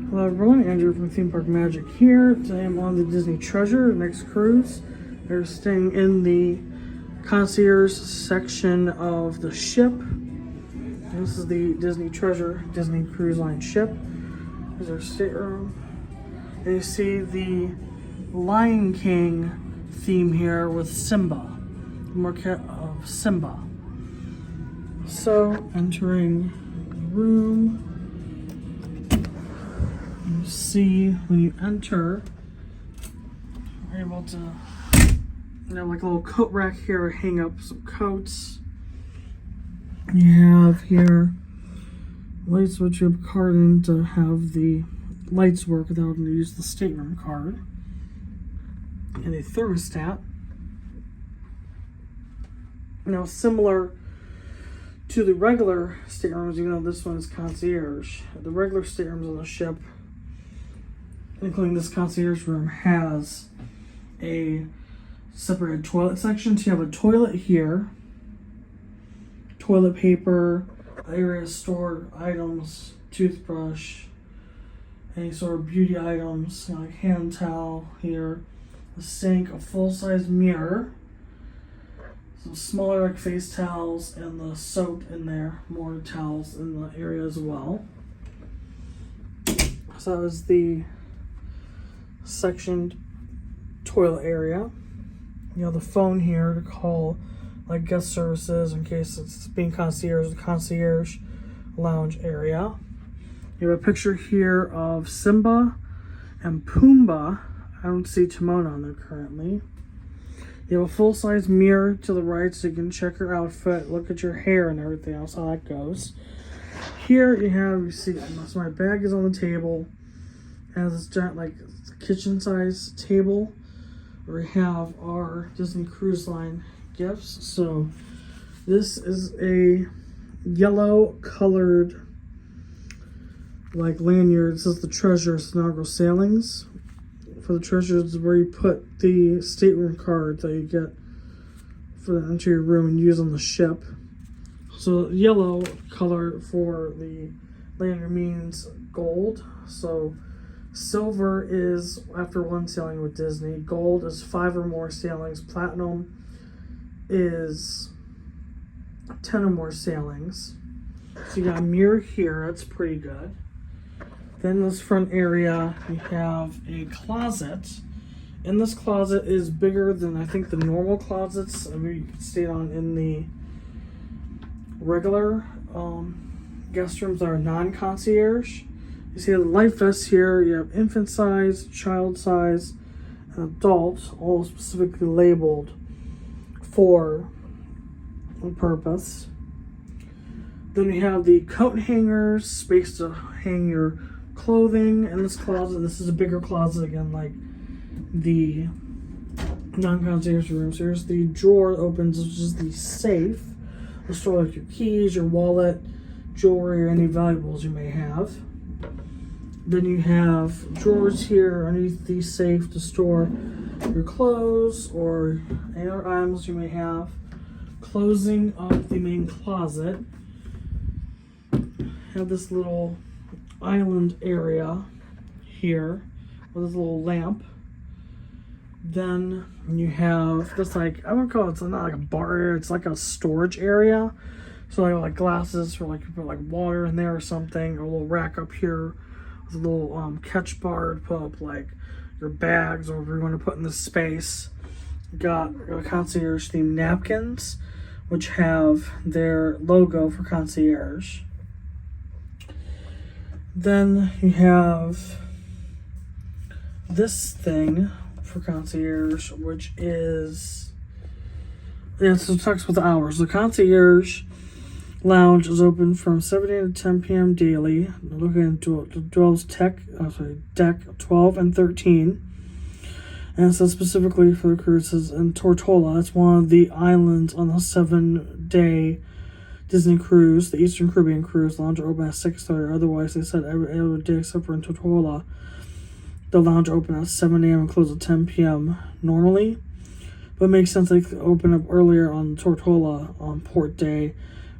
Hello everyone, Andrew from Theme Park Magic here. Today I'm on the Disney Treasure, next cruise. They're staying in the Concierge section of the ship. This is the Disney Treasure, Disney Cruise Line ship. There's our stateroom. And you see the Lion King theme here with Simba, the marquette of Simba. So, entering the room. You see when you enter, you're able to, like a little coat rack here, hang up some coats. You have here light switch up card in to have the lights work without having to use the stateroom card. And a thermostat. Now, similar to the regular staterooms, even though this one is concierge, the regular staterooms on the ship, including this concierge room, has a separated toilet section. So you have a toilet here, toilet paper, area to store items, toothbrush, any sort of beauty items, like hand towel here, a sink, a full-size mirror, some smaller like face towels, and the soap in there, more towels in the area as well. So that was the sectioned toilet area. You have the phone here to call like guest services in case it's being concierge, the concierge lounge area. You have a picture here of Simba and Pumbaa. I don't see Timon on there currently. You have a full-size mirror to the right so you can check your outfit, look at your hair and everything else, how that goes. Here you see, so my bag is on the table. It has this giant like kitchen size table where we have our Disney Cruise Line gifts. So this is a yellow colored like lanyard. It says the Treasure's inaugural sailings. For the Treasures is where you put the stateroom card that you get for the enter your room and use on the ship. So yellow color for the lanyard means gold. So silver is after one sailing with Disney. Gold is 5 or more sailings. Platinum is 10 or more sailings. So you got a mirror here. That's pretty good. Then this front area, you have a closet. And this closet is bigger than I think the normal closets we stayed on in the regular guest rooms that are non-concierge. You see the life vests here. You have infant size, child size, and adult, all specifically labeled for a purpose. Then you have the coat hangers, space to hang your clothing in this closet. This is a bigger closet again, like the non-concierge rooms. Here's the drawer that opens, which is the safe. It'll store like your keys, your wallet, jewelry, or any valuables you may have. Then you have drawers here underneath the safe to store your clothes or any other items you may have. Closing of the main closet. Have this little island area here with this little lamp. Then you have this like, I wouldn't call it, it's not like a bar area, it's like a storage area. So like glasses for like you put like water in there or something, or a little rack up here. A little catch bar to put up like your bags or whatever you want to put in this space. Got concierge themed napkins, which have their logo for concierge. Then you have this thing for concierge, which is, yeah, so it talks about the hours. The concierge lounge is open from 7 a.m. to 10 p.m. daily. Looking into deck 12 and 13. And it says specifically for the cruises in Tortola. That's one of the islands on the 7-day Disney cruise. The Eastern Caribbean cruise lounge are open at 6:30. Otherwise, they said every other day except for in Tortola, the lounge open at 7 a.m. and close at 10 p.m. normally. But it makes sense they could open up earlier on Tortola on port day,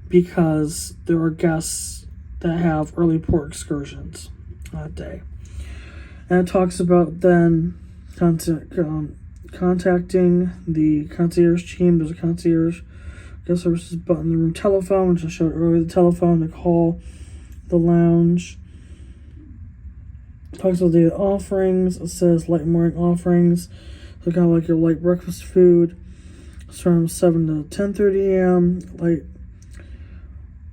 because there are guests that have early port excursions. that day. And it talks about then contacting the concierge team. There's a concierge guest services button in the room telephone, which I showed earlier. The telephone to call the lounge. It talks about the offerings. It says light morning offerings. So kind of like your light breakfast food. It's from 7 to 10:30 a.m. Light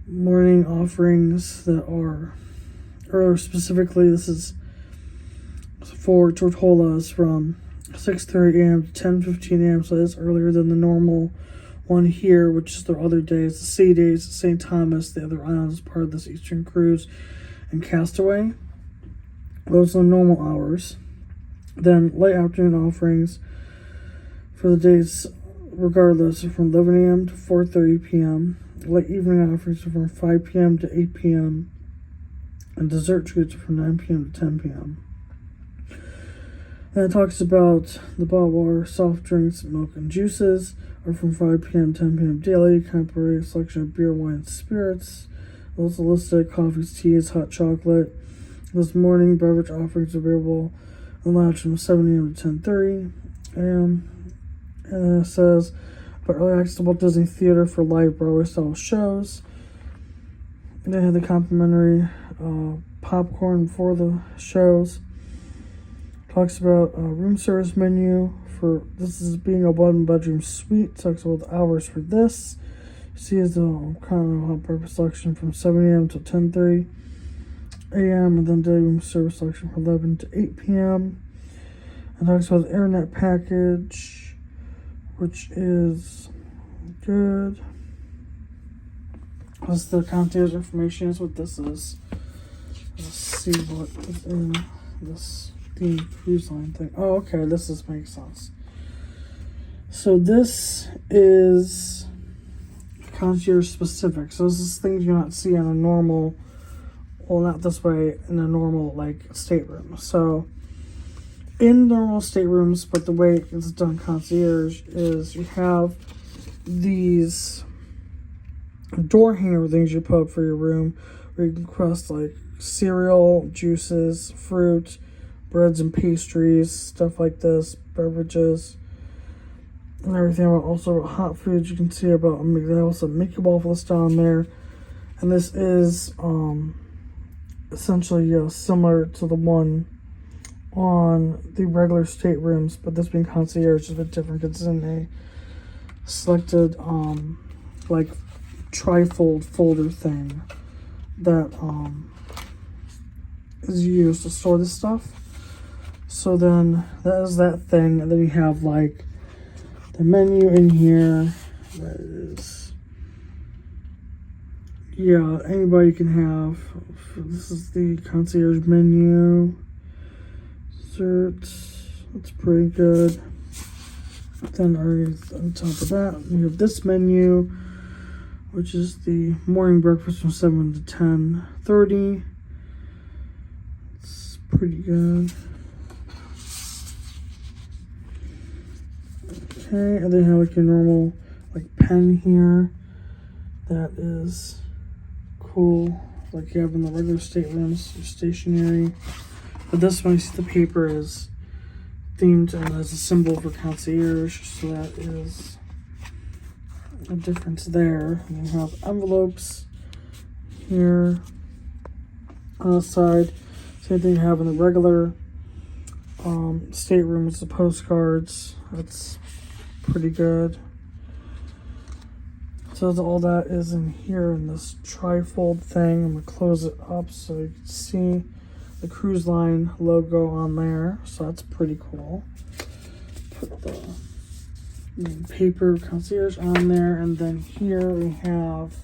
morning offerings that are, or specifically, this is for tortillas from 6:30 a.m. to 10:15 a.m. So it's earlier than the normal one here, which is the other days, the sea days, St. Thomas, the other islands, is part of this Eastern cruise, and Castaway. Those are normal hours. Then late afternoon offerings for the days regardless are from 11 a.m. to 4:30 p.m. Late evening offerings are from 5 p.m. to 8 p.m. And dessert treats are from 9 p.m. to 10 p.m. And it talks about the bottled water, soft drinks, milk, and juices are from 5 p.m. to 10 p.m. daily. Contemporary selection of beer, wine, and spirits. Also listed coffees, teas, hot chocolate. This morning, beverage offerings are available in the lounge from 7 a.m. to 10:30 a.m. And then it says, but early access to Walt Disney Theater for live Broadway-style shows. And they had the complimentary popcorn for the shows. Talks about room service menu for, this is being a one-bedroom suite. Talks about the hours for this. You see is the kind of breakfast selection from 7 a.m. to 10:30 a.m. and then daily room service selection from 11 to 8 p.m. And talks about the internet package, which is good. This is the concierge information, is what this is. Let's see what is in this theme cruise line thing. Oh, okay, this makes sense. So this is concierge specific. So this is things you not see on a normal, well, not this way, in a normal like stateroom. So in normal staterooms, but the way it's done concierge is you have these door hanger things you put up for your room where you can request like cereal, juices, fruit, breads and pastries, stuff like this, beverages, and everything. Also hot foods, you can see about they also Mickey waffles down there. And this is essentially similar to the one on the regular staterooms, but this being concierge is a bit different. It's in a selected like trifold folder thing that is used to store this stuff. So then that is that thing, and then you have like the menu in here. That is, yeah, anybody can have. This is the concierge menu. Desserts, that's pretty good. Then on top of that, we have this menu, which is the morning breakfast from 7 to 10:30. It's pretty good. Okay, and then you have like your normal like pen here. That is cool, like you have in the regular staterooms, your stationery. But this one, you see the paper is themed and has a symbol for concierge, so that is a difference there. And you have envelopes here on the side. Same thing you have in the regular stateroom with the postcards. That's pretty good. So all that is in here in this trifold thing. I'm gonna close it up so you can see the cruise line logo on there, so that's pretty cool. Put the paper concierge on there, and then here we have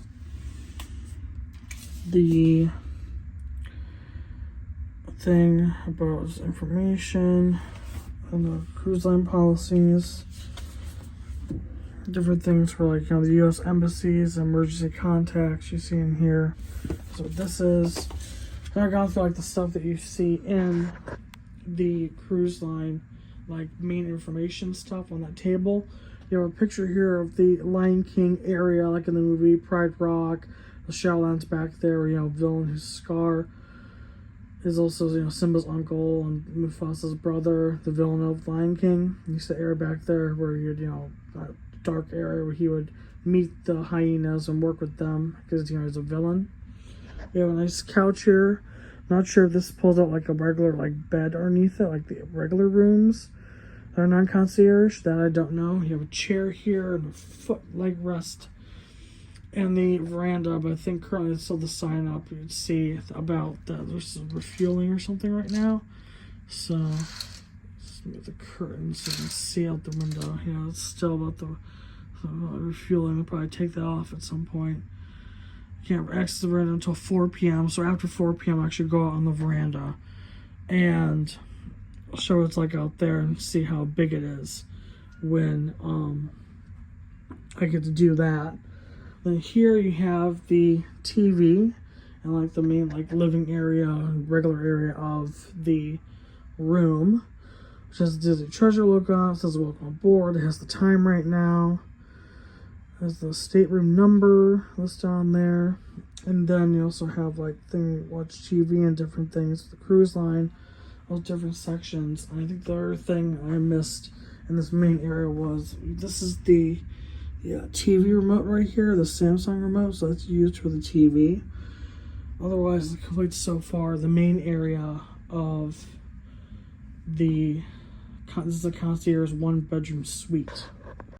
the thing about information and the cruise line policies. Different things for like, the U.S. embassies, emergency contacts you see in here. So this is, I've gone through like the stuff that you see in the cruise line, like main information stuff on that table. You have a picture here of the Lion King area, like in the movie Pride Rock. The Shaolins back there, villain whose scar is also, you know, Simba's uncle and Mufasa's brother, the villain of Lion King. He used to area back there where he would, you know, that dark area where he would meet the hyenas and work with them because, you know, he's a villain. We have a nice couch here. Not sure if this pulls out like a regular like bed underneath it, like the regular rooms that are non-concierge. That I don't know. You have a chair here and a leg rest. And the veranda, but I think currently it's still the sign up. You'd see about that there's refueling or something right now. So let's move the curtains so you can see out the window. Yeah, it's still about the refueling. They'll probably take that off at some point. You can't exit the veranda until 4 p.m. So after 4 p.m. I actually go out on the veranda and I'll show what it's like out there and see how big it is when I get to do that. Then here you have the TV and like the main like living area and regular area of the room, which has the Disney Treasure logo on it. It says welcome aboard. It has the time right now. There's the stateroom number listed on there. And then you also have like thing watch TV and different things. The cruise line, all different sections. And I think the other thing I missed in this main area was this is the TV remote right here, the Samsung remote, so that's used for the TV. Otherwise, the complete so far, the main area of this is the Concierge One Bedroom suite.